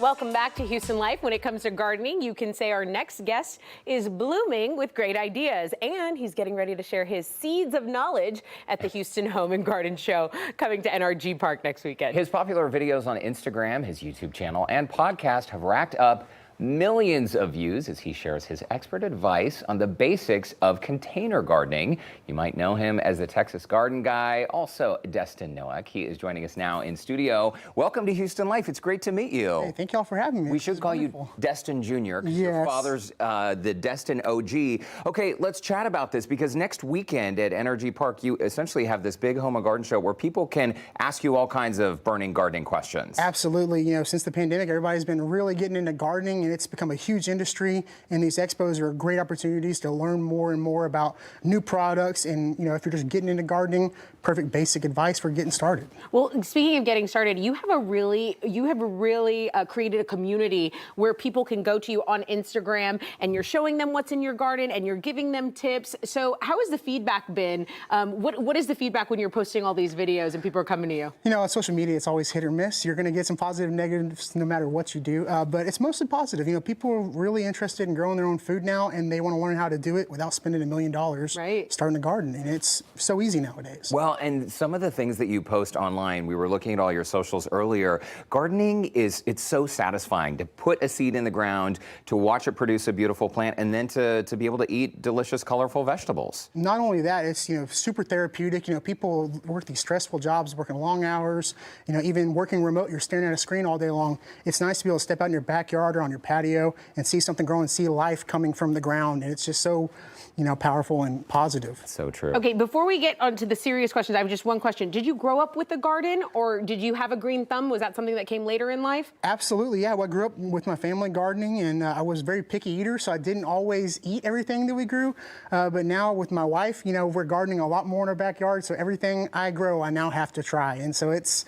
Welcome back to Houston Life. When it comes to gardening, you can say our next guest is blooming with great ideas, and he's getting ready to share his seeds of knowledge at the Houston Home and Garden Show coming to NRG Park next weekend. His popular videos on Instagram, his YouTube channel, and podcast have racked up millions of views as he shares his expert advice on the basics of container gardening. You might know him as the Texas Garden Guy, also Destin Noack. He is joining us now in studio. Welcome to Houston Life. It's great to meet you. Hey, thank y'all for having me. We should call you Destin Jr. because your father's the Destin OG. Okay, let's chat about this because next weekend at NRG Park, you essentially have this big home and garden show where people can ask you all kinds of burning gardening questions. Absolutely. You know, since the pandemic, everybody's been really getting into gardening, and it's become a huge industry, and these expos are great opportunities to learn more and more about new products. And, you know, if you're just getting into gardening, perfect basic advice for getting started. Well, speaking of getting started, you have really created a community where people can go to you on Instagram, and you're showing them what's in your garden, and you're giving them tips. So how has the feedback been? What is the feedback when you're posting all these videos and people are coming to you? You know, on social media, it's always hit or miss. You're going to get some positive, negatives, no matter what you do. But it's mostly positive. You know, people are really interested in growing their own food now, and they want to learn how to do it without spending $1 million starting a garden. And it's so easy nowadays. Well, and some of the things that you post online, we were looking at all your socials earlier. Gardening it's so satisfying to put a seed in the ground, to watch it produce a beautiful plant, and then to be able to eat delicious, colorful vegetables. Not only that, it's, you know, super therapeutic. You know, people work these stressful jobs, working long hours, you know, even working remote, you're staring at a screen all day long. It's nice to be able to step out in your backyard or on your patio and see something grow and see life coming from the ground. And it's just so, you know, powerful and positive. So true. Okay, before we get onto the serious questions, I have just one question. Did you grow up with a garden, or did you have a green thumb? Was that something that came later in life? Absolutely, yeah. Well, I grew up with my family gardening, and I was a very picky eater, so I didn't always eat everything that we grew. But now with my wife, you know, we're gardening a lot more in our backyard, so everything I grow, I now have to try. And so it's,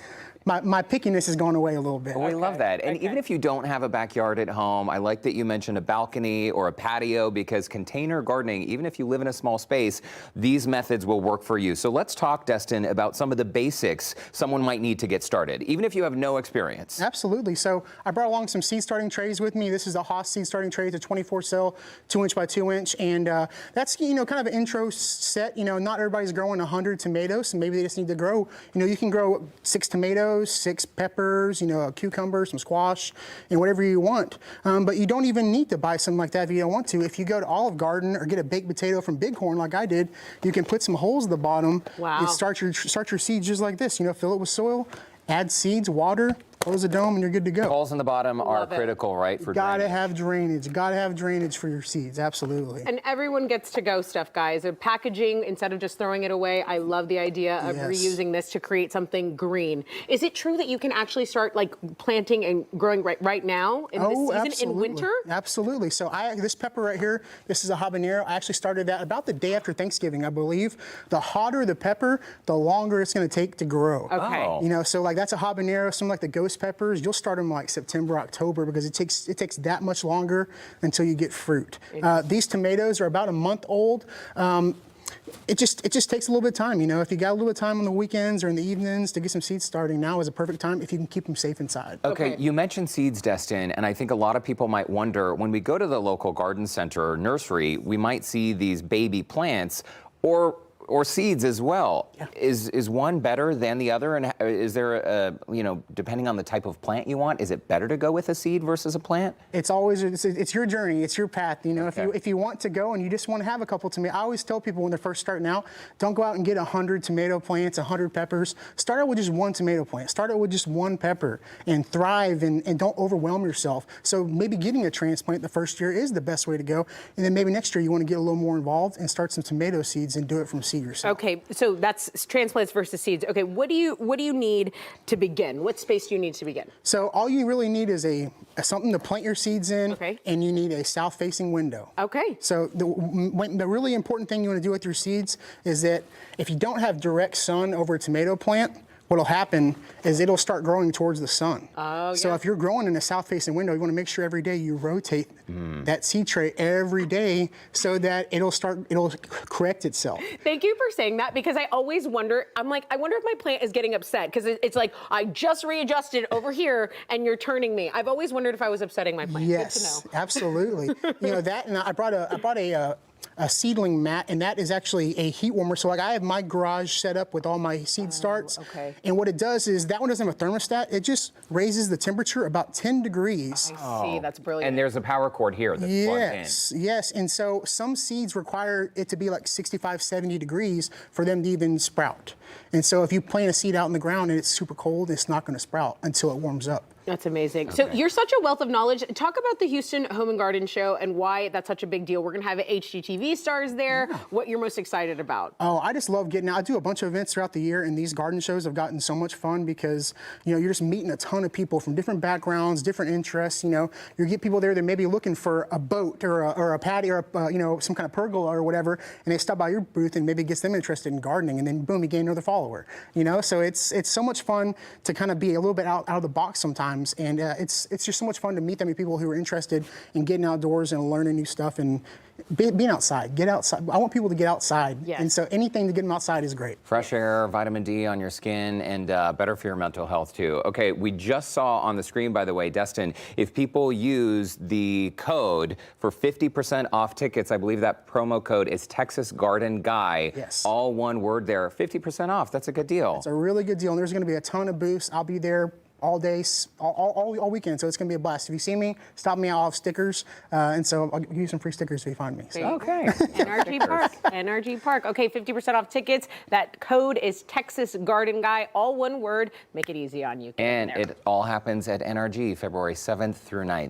my pickiness has gone away a little bit. Well, we love that. And even if you don't have a backyard at home, I like that you mentioned a balcony or a patio, because container gardening, even if you live in a small space, these methods will work for you. So let's talk, Destin, about some of the basics someone might need to get started, even if you have no experience. Absolutely. So I brought along some seed starting trays with me. This is a Haas seed starting tray. It's a 24 cell, 2-inch by 2-inch. And that's, you know, kind of an intro set. You know, not everybody's growing 100 tomatoes, so maybe they just need to grow, you know, you can grow 6 tomatoes, 6 peppers, you know, a cucumber, some squash, and whatever you want. But you don't even need to buy something like that if you don't want to. If you go to Olive Garden or get a baked potato from Bighorn like I did, you can put some holes at the bottom. Wow. And start your seeds just like this. You know, fill it with soil, add seeds, water, close the dome, and you're good to go. Holes in the bottom are critical, right? For gotta have drainage. Gotta have drainage for your seeds. Absolutely. And everyone gets to go stuff, guys. The packaging, instead of just throwing it away, I love the idea of reusing this to create something green. Is it true that you can actually start like planting and growing right now in this season, absolutely. in winter? Absolutely. So this pepper right here, this is a habanero. I actually started that about the day after Thanksgiving, I believe. The hotter the pepper, the longer it's going to take to grow. Okay. Oh. You know, so like that's a habanero. Some like the ghost peppers, you'll start them like September, October, because it takes that much longer until you get fruit. These tomatoes are about a month old. It just takes a little bit of time, you know. If you got a little bit of time on the weekends or in the evenings to get some seeds starting, now is a perfect time if you can keep them safe inside. Okay, you mentioned seeds, Destin, and I think a lot of people might wonder, when we go to the local garden center or nursery, we might see these baby plants or seeds as well. Yeah. Is one better than the other? And is there a, you know, depending on the type of plant you want, is it better to go with a seed versus a plant? It's always, it's your journey, it's your path. You know, if you want to go and you just want to have a couple tomatoes, I always tell people when they're first starting out, don't go out and get 100 tomato plants, 100 peppers. Start out with just 1 tomato plant. Start out with just 1 pepper and thrive, and don't overwhelm yourself. So maybe getting a transplant the first year is the best way to go. And then maybe next year you want to get a little more involved and start some tomato seeds and do it from seed yourself. Okay, so that's transplants versus seeds. Okay, what do you need to begin? What space do you need to begin? So all you really need is something to plant your seeds in, and you need a south-facing window. Okay. So the really important thing you want to do with your seeds is that if you don't have direct sun over a tomato plant, what'll happen is it'll start growing towards the sun. Oh, So yeah. if you're growing in a south-facing window, you want to make sure every day you rotate that seed tray every day so that it'll correct itself. Thank you for saying that, because I always wonder, I'm like, I wonder if my plant is getting upset, because it's like, I just readjusted over here and you're turning me. I've always wondered if I was upsetting my plant. Good to Yes, know. absolutely. You know that, and I brought a seedling mat, and that is actually a heat warmer. So like I have my garage set up with all my seed starts. Okay. And what it does is that one doesn't have a thermostat. It just raises the temperature about 10 degrees. I see, that's brilliant. And there's a power cord here that's plugged in. Yes. And so some seeds require it to be like 65, 70 degrees for them to even sprout. And so if you plant a seed out in the ground and it's super cold, it's not going to sprout until it warms up. That's amazing. So you're such a wealth of knowledge. Talk about the Houston Home and Garden Show and why that's such a big deal. We're going to have HGTV stars there. Yeah. What you're most excited about? Oh, I just love getting out. I do a bunch of events throughout the year, and these garden shows have gotten so much fun because, you know, you're just meeting a ton of people from different backgrounds, different interests. You know, you get people there that may be looking for a boat or a patio or, you know, some kind of pergola or whatever, and they stop by your booth and maybe gets them interested in gardening, and then boom, you gain another follower. You know, so it's so much fun to kind of be a little bit out of the box sometimes, and it's just so much fun to meet that many people who are interested in getting outdoors and learning new stuff and being outside. Get outside. I want people to get outside, yes. And so anything to get them outside is great. Fresh air, vitamin D on your skin, and better for your mental health too. Okay, we just saw on the screen, by the way, Destin, if people use the code for 50% off tickets, I believe that promo code is Texas Garden Guy. Yes. All one word there, 50% off. That's a good deal. It's a really good deal, and there's going to be a ton of booths. I'll be there all day, all weekend, so it's going to be a blast. If you see me, stop me, I'll have stickers, and so I'll give you some free stickers if you find me. So. Okay. NRG Park. NRG Park. Okay, 50% off tickets. That code is Texas Garden Guy, all one word. Make it easy on you. And it all happens at NRG February 7th through 9th.